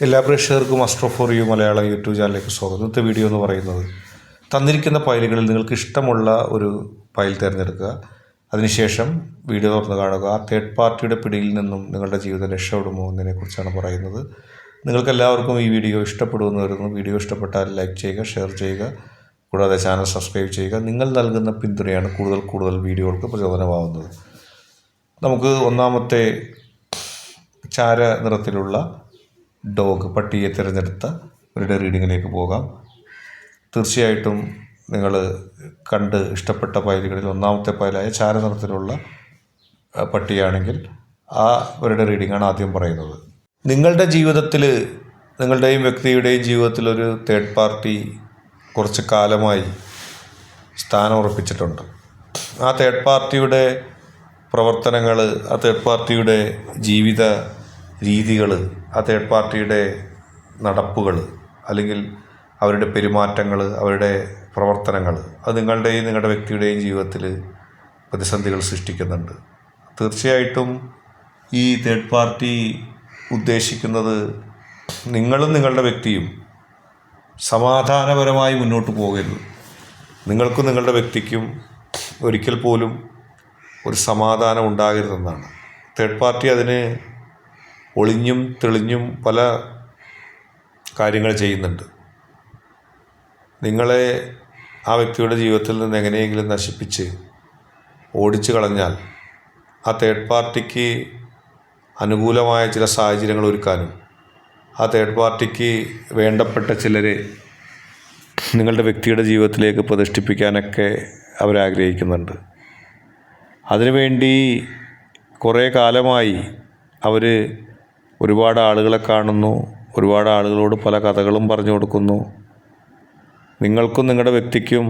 എല്ലാ പ്രേക്ഷകർക്കും astro for you Malayalam YouTube ചാനലിലേക്ക് സ്വാഗതം. ഇന്നത്തെ വീഡിയോ എന്ന് പറയുന്നത് തന്നിരിക്കുന്ന ഫയലുകളിൽ നിങ്ങൾക്ക് ഇഷ്ടമുള്ള ഒരു ഫയൽ തിരഞ്ഞെടുക്കുക. അതിനുശേഷം വീഡിയോ തുറന്ന് കാണുക. ആ തേർഡ് പാർട്ടിയുടെ പിടിയിൽ നിന്നും നിങ്ങളുടെ ജീവിതം രക്ഷപ്പെടുമോ എന്നതിനെക്കുറിച്ചാണ് പറയുന്നത്. നിങ്ങൾക്കെല്ലാവർക്കും ഈ വീഡിയോ ഇഷ്ടപ്പെടുമെന്ന് വരുന്നു. വീഡിയോ ഇഷ്ടപ്പെട്ടാൽ ലൈക്ക് ചെയ്യുക, ഷെയർ ചെയ്യുക, കൂടാതെ ചാനൽ സബ്സ്ക്രൈബ് ചെയ്യുക. നിങ്ങൾ നൽകുന്ന പിന്തുണയാണ് കൂടുതൽ വീഡിയോകൾക്ക് പ്രചോദനമാവുന്നത്. നമുക്ക് ഒന്നാമത്തെ ചാര നിറത്തിലുള്ള ഡോഗ് പട്ടിയെ തിരഞ്ഞെടുത്ത ഒരു റീഡിങ്ങിലേക്ക് പോകാം. തീർച്ചയായിട്ടും നിങ്ങൾ കണ്ട് ഇഷ്ടപ്പെട്ട ഫയലുകളിൽ ഒന്നാമത്തെ ഫയലായ ചാരനിറത്തിലുള്ള പട്ടിയാണെങ്കിൽ ആ അവരുടെ റീഡിങ്ങാണ് ആദ്യം പറയുന്നത്. നിങ്ങളുടെ ജീവിതത്തിൽ, നിങ്ങളുടെയും വ്യക്തിയുടെയും ജീവിതത്തിൽ ഒരു തേർഡ് പാർട്ടി കുറച്ച് കാലമായി സ്ഥാനം ഉറപ്പിച്ചിട്ടുണ്ട്. ആ തേർഡ് പാർട്ടിയുടെ പ്രവർത്തനങ്ങൾ, ആ തേർഡ് പാർട്ടിയുടെ ജീവിത രീതികൾ, ആ തേർഡ് പാർട്ടിയുടെ നടപ്പുകൾ, അല്ലെങ്കിൽ അവരുടെ പെരുമാറ്റങ്ങൾ, അവരുടെ പ്രവർത്തനങ്ങൾ, അത് നിങ്ങളുടെ വ്യക്തിയുടെയും ജീവിതത്തിൽ പ്രതിസന്ധികൾ സൃഷ്ടിക്കുന്നുണ്ട്. തീർച്ചയായിട്ടും ഈ തേർഡ് പാർട്ടി ഉദ്ദേശിക്കുന്നത് നിങ്ങളും നിങ്ങളുടെ വ്യക്തിയും സമാധാനപരമായി മുന്നോട്ട് പോകരുത്. നിങ്ങൾക്കും നിങ്ങളുടെ വ്യക്തിക്കും ഒരിക്കൽ പോലും ഒരു സമാധാനം ഉണ്ടാകരുതെന്നാണ്. തേർഡ് പാർട്ടി അതിന് ഒളിഞ്ഞും തെളിഞ്ഞും പല കാര്യങ്ങൾ ചെയ്യുന്നുണ്ട്. നിങ്ങളെ ആ വ്യക്തിയുടെ ജീവിതത്തിൽ നിന്ന് എങ്ങനെയെങ്കിലും നശിപ്പിച്ച് ഓടിച്ചു കളഞ്ഞാൽ ആ തേർഡ് പാർട്ടിക്ക് അനുകൂലമായ ചില സാഹചര്യങ്ങൾ ഒരുക്കാനും ആ തേർഡ് പാർട്ടിക്ക് വേണ്ടപ്പെട്ട ചിലരെ നിങ്ങളുടെ വ്യക്തിയുടെ ജീവിതത്തിലേക്ക് പ്രതിഷ്ഠിപ്പിക്കാനൊക്കെ അവരാഗ്രഹിക്കുന്നുണ്ട്. അതിനുവേണ്ടി കുറേ കാലമായി അവർ ഒരുപാട് ആളുകളെ കാണുന്നു, ഒരുപാട് ആളുകളോട് പല കഥകളും പറഞ്ഞു കൊടുക്കുന്നു. നിങ്ങൾക്കും നിങ്ങളുടെ വ്യക്തിക്കും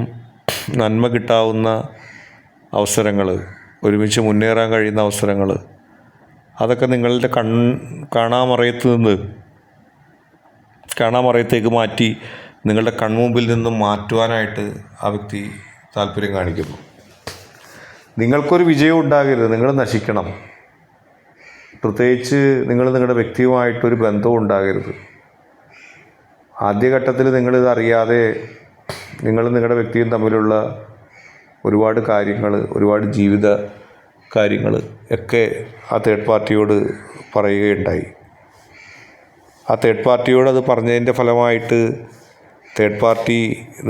നന്മ കിട്ടാവുന്ന അവസരങ്ങൾ, ഒരുമിച്ച് മുന്നേറാൻ കഴിയുന്ന അവസരങ്ങൾ, അതൊക്കെ നിങ്ങളുടെ കാണാമറയത്തേക്ക് മാറ്റി നിങ്ങളുടെ കൺമുമ്പിൽ നിന്നും മാറ്റുവാനായിട്ട് ആ വ്യക്തി താല്പര്യം കാണിക്കുന്നു. നിങ്ങൾക്കൊരു വിജയം ഉണ്ടാകരുത്, നിങ്ങൾ നശിക്കണം. പ്രത്യേകിച്ച് നിങ്ങളുടെ വ്യക്തിയുമായിട്ടൊരു ബന്ധവും ഉണ്ടാകരുത്. ആദ്യഘട്ടത്തിൽ നിങ്ങളിത് അറിയാതെ നിങ്ങളുടെ വ്യക്തിയും തമ്മിലുള്ള ഒരുപാട് കാര്യങ്ങൾ, ഒരുപാട് ജീവിത കാര്യങ്ങൾ ഒക്കെ ആ തേർഡ് പാർട്ടിയോട് പറയുകയുണ്ടായി. ആ തേർഡ് പാർട്ടിയോട് അത് പറഞ്ഞതിൻ്റെ ഫലമായിട്ട് തേർഡ് പാർട്ടി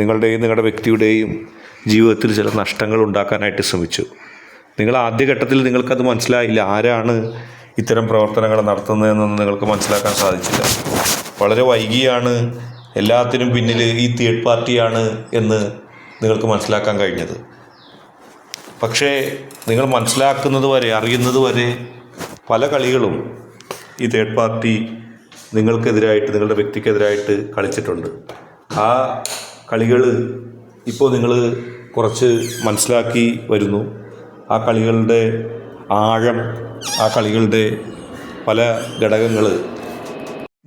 നിങ്ങളുടെ വ്യക്തിയുടെയും ജീവിതത്തിൽ ചില നഷ്ടങ്ങൾ ഉണ്ടാക്കാനായിട്ട് ശ്രമിച്ചു. നിങ്ങൾ ആദ്യഘട്ടത്തിൽ നിങ്ങൾക്കത് മനസ്സിലായില്ല, ആരാണ് ഇത്തരം പ്രവർത്തനങ്ങൾ നടത്തുന്നതെന്നൊന്നും നിങ്ങൾക്ക് മനസ്സിലാക്കാൻ സാധിച്ചില്ല. വളരെ വൈകിയാണ് എല്ലാത്തിനും പിന്നിൽ ഈ തേർഡ് പാർട്ടിയാണ് എന്ന് നിങ്ങൾക്ക് മനസ്സിലാക്കാൻ കഴിഞ്ഞത്. പക്ഷേ നിങ്ങൾ മനസ്സിലാക്കുന്നത് വരെ, അറിയുന്നത് വരെ പല കളികളും ഈ തേർഡ് പാർട്ടി നിങ്ങൾക്കെതിരായിട്ട്, നിങ്ങളുടെ വ്യക്തിക്കെതിരായിട്ട് കളിച്ചിട്ടുണ്ട്. ആ കളികൾ ഇപ്പോൾ നിങ്ങൾ കുറച്ച് മനസ്സിലാക്കി വരുന്നു. ആ കളികളുടെ ആഴം, ആ കളികളുടെ പല ഘടകങ്ങൾ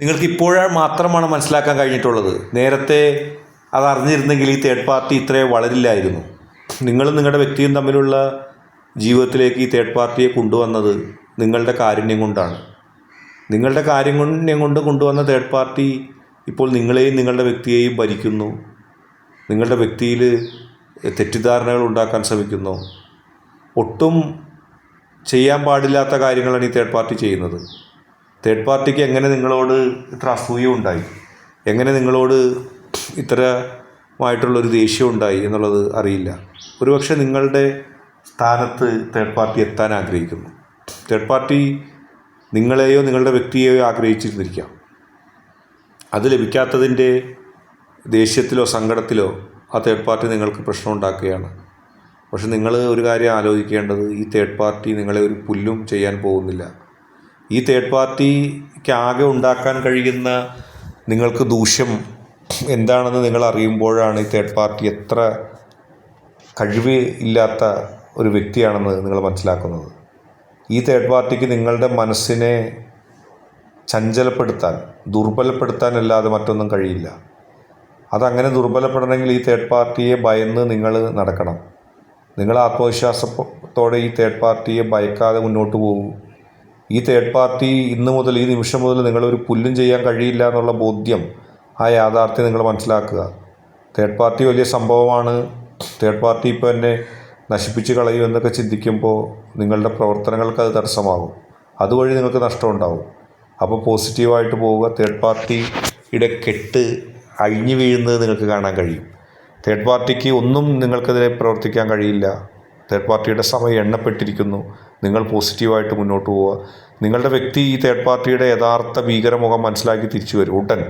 നിങ്ങൾക്കിപ്പോഴാണ് മാത്രമാണ് മനസ്സിലാക്കാൻ കഴിഞ്ഞിട്ടുള്ളത്. നേരത്തെ അതറിഞ്ഞിരുന്നെങ്കിൽ ഈ തേർഡ് പാർട്ടി ഇത്രേ വളരില്ലായിരുന്നു. നിങ്ങളും നിങ്ങളുടെ വ്യക്തിയും തമ്മിലുള്ള ജീവിതത്തിലേക്ക് ഈ തേർഡ് പാർട്ടിയെ കൊണ്ടുവന്നത് നിങ്ങളുടെ കാരുണ്യം കൊണ്ടാണ്. നിങ്ങളുടെ കാരുണ്യം കൊണ്ട് കൊണ്ടുവന്ന തേർഡ് പാർട്ടി ഇപ്പോൾ നിങ്ങളെയും നിങ്ങളുടെ വ്യക്തിയെയും ഭരിക്കുന്നു. നിങ്ങളുടെ വ്യക്തിയിൽ തെറ്റിദ്ധാരണകൾ ഉണ്ടാക്കാൻ ശ്രമിക്കുന്നു. ഒട്ടും ചെയ്യാൻ പാടില്ലാത്ത കാര്യങ്ങളാണ് ഈ തേർഡ് പാർട്ടി ചെയ്യുന്നത്. തേർഡ് പാർട്ടിക്ക് എങ്ങനെ നിങ്ങളോട് ഇത്ര അസൂയ ഉണ്ടായി, എങ്ങനെ നിങ്ങളോട് ഇത്തരമായിട്ടുള്ളൊരു ദേഷ്യം ഉണ്ടായി എന്നുള്ളത് അറിയില്ല. ഒരുപക്ഷെ നിങ്ങളുടെ സ്ഥാനത്ത് തേർഡ് പാർട്ടി എത്താൻ ആഗ്രഹിക്കുന്നു. തേർഡ് പാർട്ടി നിങ്ങളെയോ നിങ്ങളുടെ വ്യക്തിയെയോ ആഗ്രഹിച്ചിരുന്നിരിക്കാം. അത് ലഭിക്കാത്തതിൻ്റെ ദേഷ്യത്തിലോ സങ്കടത്തിലോ ആ തേർഡ് പാർട്ടി നിങ്ങൾക്ക് പ്രശ്നം ഉണ്ടാക്കുകയാണ്. പക്ഷെ നിങ്ങൾ ഒരു കാര്യം ആലോചിക്കേണ്ടത്, ഈ തേർഡ് പാർട്ടി നിങ്ങളെ ഒരു പുല്ലും ചെയ്യാൻ പോകുന്നില്ല. ഈ തേർഡ് പാർട്ടിക്ക് ആകെ ഉണ്ടാക്കാൻ കഴിയുന്ന നിങ്ങൾക്ക് ദൂഷ്യം എന്താണെന്ന് നിങ്ങൾ അറിയുമ്പോഴാണ് ഈ തേർഡ് പാർട്ടി എത്ര കഴിവ് ഇല്ലാത്ത ഒരു വ്യക്തിയാണെന്ന് നിങ്ങൾ മനസ്സിലാക്കുന്നത്. ഈ തേർഡ് പാർട്ടിക്ക് നിങ്ങളുടെ മനസ്സിനെ ചഞ്ചലപ്പെടുത്താൻ, ദുർബലപ്പെടുത്താനല്ലാതെ മറ്റൊന്നും കഴിയില്ല. അതങ്ങനെ ദുർബലപ്പെടണമെങ്കിൽ ഈ തേർഡ് പാർട്ടിയെ ഭയന്ന് നിങ്ങൾ നടക്കണം. നിങ്ങൾ ആത്മവിശ്വാസത്തോടെ ഈ തേർഡ് പാർട്ടിയെ ഭയക്കാതെ മുന്നോട്ട് പോകൂ. ഈ തേർഡ് പാർട്ടി ഇന്ന് മുതൽ ഈ നിമിഷം മുതൽ നിങ്ങളൊരു പുല്ലും ചെയ്യാൻ കഴിയില്ല എന്നുള്ള ബോധ്യം, ആ യാഥാർത്ഥ്യം നിങ്ങൾ മനസ്സിലാക്കുക. തേർഡ് പാർട്ടി വലിയ സംഭവമാണ്, തേർഡ് പാർട്ടി ഇപ്പോൾ എന്നെ നശിപ്പിച്ച് കളയും എന്നൊക്കെ ചിന്തിക്കുമ്പോൾ നിങ്ങളുടെ പ്രവർത്തനങ്ങൾക്ക് അത് തടസ്സമാകും. അതുവഴി നിങ്ങൾക്ക് നഷ്ടമുണ്ടാവും. അപ്പോൾ പോസിറ്റീവായിട്ട് പോവുക. തേർഡ് പാർട്ടിയുടെ കെട്ട് അഴിഞ്ഞു വീഴുന്നത് നിങ്ങൾക്ക് കാണാൻ കഴിയും. തേർഡ് പാർട്ടിക്ക് ഒന്നും നിങ്ങൾക്കെതിരെ പ്രവർത്തിക്കാൻ കഴിയില്ല. തേർഡ് പാർട്ടിയുടെ സമയം എണ്ണപ്പെട്ടിരിക്കുന്നു. നിങ്ങൾ പോസിറ്റീവായിട്ട് മുന്നോട്ട് പോവുക. നിങ്ങളുടെ വ്യക്തി ഈ തേർഡ് പാർട്ടിയുടെ യഥാർത്ഥ ഭീകരമുഖം മനസ്സിലാക്കി തിരിച്ചു വരും ഉടൻ.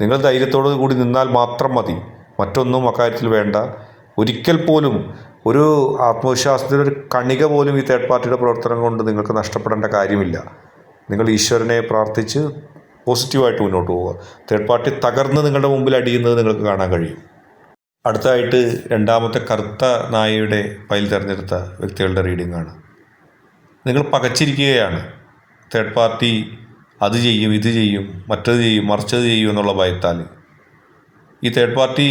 നിങ്ങൾ ധൈര്യത്തോടു കൂടി നിന്നാൽ മാത്രം മതി, മറ്റൊന്നും അക്കാര്യത്തിൽ വേണ്ട. ഒരിക്കൽ പോലും ഒരു ആത്മവിശ്വാസത്തിൻ്റെ ഒരു കണിക പോലും ഈ തേർഡ് പാർട്ടിയുടെ പ്രവർത്തനം കൊണ്ട് നിങ്ങൾക്ക് നഷ്ടപ്പെടേണ്ട കാര്യമില്ല. നിങ്ങൾ ഈശ്വരനെ പ്രാർത്ഥിച്ച് പോസിറ്റീവായിട്ട് മുന്നോട്ട് പോവുക. തേർഡ് പാർട്ടി തകർന്ന് നിങ്ങളുടെ മുമ്പിൽ അടിയുന്നത് നിങ്ങൾക്ക് കാണാൻ കഴിയും. അടുത്തതായിട്ട് രണ്ടാമത്തെ കറുത്ത നായയുടെ ഫയൽ തിരഞ്ഞെടുത്ത വ്യക്തികളുടെ റീഡിംഗ് ആണ്. നിങ്ങൾ പകച്ചിരിക്കുകയാണ്. തേർഡ് പാർട്ടി അത് ചെയ്യും, ഇത് ചെയ്യും, മറ്റത് ചെയ്യും, മറിച്ചത് ചെയ്യും എന്നുള്ള ഭയത്താൽ. ഈ തേർഡ് പാർട്ടി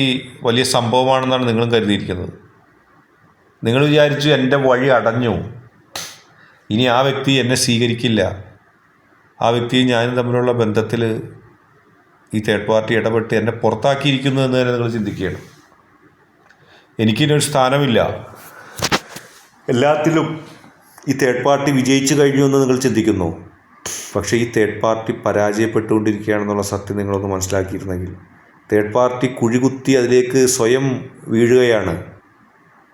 വലിയ സംഭവമാണെന്നാണ് നിങ്ങളും കരുതിയിരിക്കുന്നത്. നിങ്ങൾ വിചാരിച്ചു എൻ്റെ വഴി അടഞ്ഞു, ഇനി ആ വ്യക്തി എന്നെ സ്വീകരിക്കില്ല, ആ വ്യക്തിയും ഞാനും തമ്മിലുള്ള ബന്ധത്തിൽ ഈ തേർഡ് പാർട്ടി ഇടപെട്ട് എന്നെ പുറത്താക്കിയിരിക്കുന്നു എന്ന് തന്നെ നിങ്ങൾ ചിന്തിക്കുകയാണ്. എനിക്കിനൊരു സ്ഥാനമില്ല, എല്ലാത്തിലും ഈ തേർഡ് പാർട്ടി വിജയിച്ചു കഴിഞ്ഞു എന്ന് നിങ്ങൾ ചിന്തിക്കുന്നു. പക്ഷേ ഈ തേർഡ് പാർട്ടി പരാജയപ്പെട്ടുകൊണ്ടിരിക്കുകയാണെന്നുള്ള സത്യം നിങ്ങളൊന്ന് മനസ്സിലാക്കിയിരുന്നെങ്കിൽ, തേർഡ് പാർട്ടി കുഴികുത്തി അതിലേക്ക് സ്വയം വീഴുകയാണ്.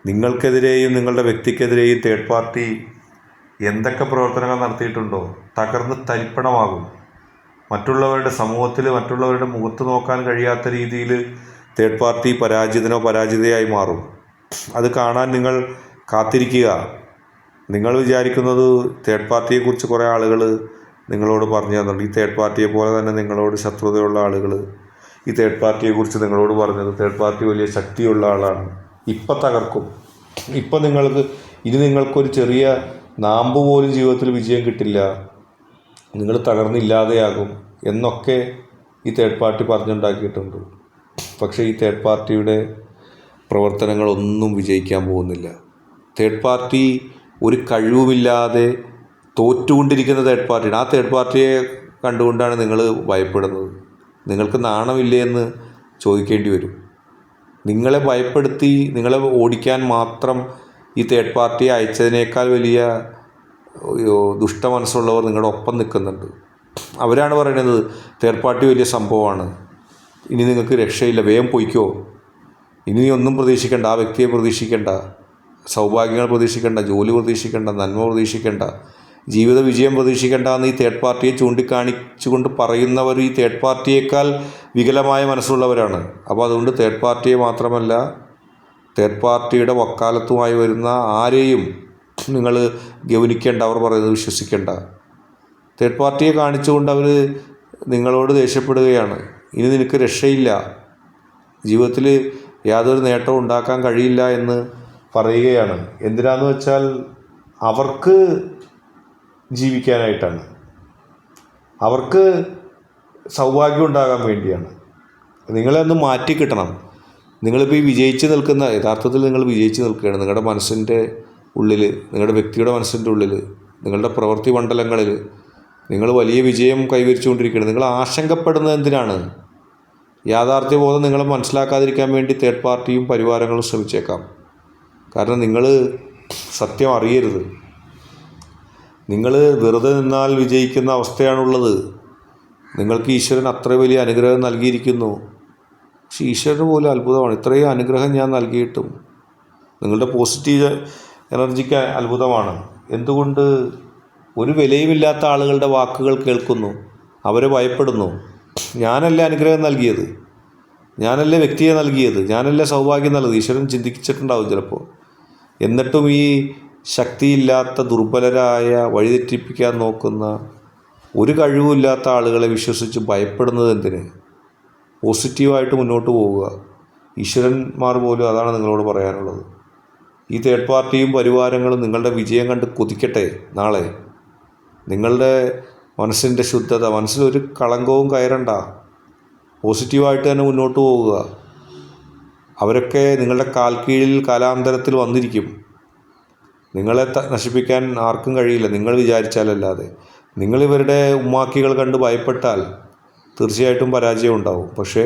നിങ്ങൾക്കെതിരെയും നിങ്ങളുടെ വ്യക്തിക്കെതിരെയും തേർഡ് പാർട്ടി എന്തൊക്കെ പ്രവർത്തനങ്ങൾ നടത്തിയിട്ടുണ്ടോ തകർന്ന് തരിപ്പണമാകും. മറ്റുള്ളവരുടെ സമൂഹത്തിൽ മറ്റുള്ളവരുടെ മുഖത്ത് നോക്കാൻ കഴിയാത്ത രീതിയിൽ തേർഡ് പാർട്ടി പരാജിതനോ പരാജിതയായി മാറും. അത് കാണാൻ നിങ്ങൾ കാത്തിരിക്കുക. നിങ്ങൾ വിചാരിക്കുന്നത് തേർഡ് പാർട്ടിയെക്കുറിച്ച് കുറേ ആളുകൾ നിങ്ങളോട് പറഞ്ഞു തന്നുണ്ട്. ഈ തേർഡ് പാർട്ടിയെ പോലെ തന്നെ നിങ്ങളോട് ശത്രുതയുള്ള ആളുകൾ ഈ തേർഡ് പാർട്ടിയെക്കുറിച്ച് നിങ്ങളോട് പറഞ്ഞത് തേർഡ് പാർട്ടി വലിയ ശക്തിയുള്ള ആളാണ്, ഇപ്പം തകർക്കും, ഇപ്പം നിങ്ങൾക്കൊരു ചെറിയ നാമ്പ് പോലും ജീവിതത്തിൽ വിജയം കിട്ടില്ല, നിങ്ങൾ തകർന്നില്ലാതെയാകും എന്നൊക്കെ ഈ തേർഡ് പാർട്ടി പറഞ്ഞുണ്ടാക്കിയിട്ടുണ്ട്. പക്ഷേ ഈ തേർഡ് പാർട്ടിയുടെ പ്രവർത്തനങ്ങളൊന്നും വിജയിക്കാൻ പോകുന്നില്ല. തേർഡ് പാർട്ടി ഒരു കഴിവുമില്ലാതെ തോറ്റുകൊണ്ടിരിക്കുന്ന തേർഡ് പാർട്ടിയാണ്. ആ തേർഡ് പാർട്ടിയെ കണ്ടുകൊണ്ടാണ് നിങ്ങൾ ഭയപ്പെടുന്നത്. നിങ്ങൾക്ക് നാണമില്ലേ എന്ന് ചോദിക്കേണ്ടി വരും. നിങ്ങളെ ഭയപ്പെടുത്തി നിങ്ങളെ ഓടിക്കാൻ മാത്രം ഈ തേർഡ് പാർട്ടിയെ അയച്ചതിനേക്കാൾ വലിയ ദുഷ്ട മനസ്സുള്ളവർ നിങ്ങളുടെ ഒപ്പം നിൽക്കുന്നുണ്ട്. അവരാണ് പറയുന്നത് തേർഡ് പാർട്ടി വലിയ സംഭവമാണ്, ഇനി നിങ്ങൾക്ക് രക്ഷയില്ല, വേഗം പൊയ്ക്കോ, ഇനി നീ ഒന്നും പ്രതീക്ഷിക്കേണ്ട, ആ വ്യക്തിയെ പ്രതീക്ഷിക്കേണ്ട, സൗഭാഗ്യങ്ങൾ പ്രതീക്ഷിക്കേണ്ട, ജോലി പ്രതീക്ഷിക്കേണ്ട, നന്മ പ്രതീക്ഷിക്കേണ്ട, ജീവിത വിജയം പ്രതീക്ഷിക്കേണ്ട എന്ന് ഈ തേർഡ് പാർട്ടിയെ ചൂണ്ടിക്കാണിച്ചുകൊണ്ട് പറയുന്നവർ ഈ തേർഡ് പാർട്ടിയേക്കാൾ വികലമായ മനസ്സുള്ളവരാണ്. അപ്പോൾ അതുകൊണ്ട് തേർഡ് പാർട്ടിയെ മാത്രമല്ല തേർഡ് പാർട്ടിയുടെ വക്കാലത്തുമായി വരുന്ന ആരെയും നിങ്ങൾ ഗൗനിക്കേണ്ട, അവർ പറയുന്നത് വിശ്വസിക്കേണ്ട. തേർഡ് പാർട്ടിയെ കാണിച്ചുകൊണ്ട് അവർ നിങ്ങളോട് ദേഷ്യപ്പെടുകയാണ്. ഇനി നിനക്ക് രക്ഷയില്ല, ജീവിതത്തിൽ യാതൊരു നേട്ടവും ഉണ്ടാക്കാൻ കഴിയില്ല എന്ന് പറയുകയാണ്. എന്തിനാന്ന് വെച്ചാൽ അവർക്ക് ജീവിക്കാനായിട്ടാണ്, അവർക്ക് സൗഭാഗ്യം ഉണ്ടാകാൻ വേണ്ടിയാണ്. നിങ്ങളെ ഒന്ന് മാറ്റിക്കിട്ടണം. നിങ്ങളിപ്പോൾ ഈ വിജയിച്ച് നിൽക്കുന്ന, യഥാർത്ഥത്തിൽ നിങ്ങൾ വിജയിച്ച് നിൽക്കുകയാണ്. നിങ്ങളുടെ മനസ്സിൻ്റെ ഉള്ളിൽ, നിങ്ങളുടെ വ്യക്തിയുടെ മനസ്സിൻ്റെ ഉള്ളിൽ, നിങ്ങളുടെ പ്രവൃത്തി മണ്ഡലങ്ങളിൽ നിങ്ങൾ വലിയ വിജയം കൈവരിച്ചുകൊണ്ടിരിക്കുകയാണ്. നിങ്ങൾ ആശങ്കപ്പെടുന്നത് എന്തിനാണ്? യാഥാർത്ഥ്യബോധം നിങ്ങൾ മനസ്സിലാക്കാതിരിക്കാൻ വേണ്ടി തേർഡ് പാർട്ടിയും പരിവാരങ്ങളും ശ്രമിച്ചേക്കാം. കാരണം നിങ്ങൾ സത്യം അറിയരുത്. നിങ്ങൾ വെറുതെ നിന്നാൽ വിജയിക്കുന്ന അവസ്ഥയാണുള്ളത്. നിങ്ങൾക്ക് ഈശ്വരൻ അത്ര വലിയ അനുഗ്രഹം നൽകിയിരിക്കുന്നു. പക്ഷേ ഈശ്വരന് പോലും അത്ഭുതമാണ്, ഇത്രയും അനുഗ്രഹം ഞാൻ നൽകിയിട്ടും നിങ്ങളുടെ പോസിറ്റീവ് എനർജിക്ക് അത്ഭുതമാണ്. എന്തുകൊണ്ട്? ഒരു വിലയുമില്ലാത്ത ആളുകളുടെ വാക്കുകൾ കേൾക്കുന്നു, അവരെ ഭയപ്പെടുന്നു. ഞാനല്ലേ അനുഗ്രഹം നൽകിയത്, ഞാനല്ലേ വ്യക്തിയെ നൽകിയത്, ഞാനല്ലേ സൗഭാഗ്യം നൽകിയത്, ഈശ്വരൻ ചിന്തിച്ചിട്ടുണ്ടാവും ചിലപ്പോൾ. എന്നിട്ടും ഈ ശക്തിയില്ലാത്ത ദുർബലരായ വഴിതെറ്റിപ്പിക്കാൻ നോക്കുന്ന ഒരു കഴിവുമില്ലാത്ത ആളുകളെ വിശ്വസിച്ച് ഭയപ്പെടുന്നത് എന്തിന്? പോസിറ്റീവായിട്ട് മുന്നോട്ട് പോവുക. ഈശ്വരന്മാർ പോലും അതാണ് നിങ്ങളോട് പറയാനുള്ളത്. ഈ തേർഡ് പാർട്ടിയും പരിവാരങ്ങളും നിങ്ങളുടെ വിജയം കണ്ട് കൊതിക്കട്ടെ. നാളെ നിങ്ങളുടെ മനസ്സിൻ്റെ ശുദ്ധത, മനസ്സിലൊരു കളങ്കവും കയറണ്ട, പോസിറ്റീവായിട്ട് തന്നെ മുന്നോട്ട് പോവുക. അവരൊക്കെ നിങ്ങളുടെ കാൽക്കീഴിൽ കാലാന്തരത്തിൽ വന്നിരിക്കും. നിങ്ങളെ നശിപ്പിക്കാൻ ആർക്കും കഴിയില്ല, നിങ്ങൾ വിചാരിച്ചാലല്ലാതെ. നിങ്ങളിവരുടെ ഉമ്മാക്കികൾ കണ്ട് ഭയപ്പെട്ടാൽ തീർച്ചയായിട്ടും പരാജയം ഉണ്ടാവും. പക്ഷേ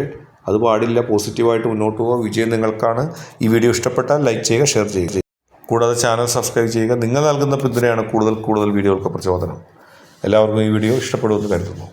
അത് പാടില്ല. പോസിറ്റീവായിട്ട് മുന്നോട്ട് പോവുക. വിജയം നിങ്ങൾക്കാണ്. ഈ വീഡിയോ ഇഷ്ടപ്പെട്ടാൽ ലൈക്ക് ചെയ്യുക, ഷെയർ ചെയ്യുക. കൂടാതെ ചാനൽ സബ്സ്ക്രൈബ് ചെയ്യുക. നിങ്ങൾ നൽകുന്ന പിന്തുണയാണ് കൂടുതൽ വീഡിയോകൾക്ക് പ്രചോദനം. എല്ലാവർക്കും ഈ വീഡിയോ ഇഷ്ടപ്പെടുമെന്ന് കരുതുന്നു.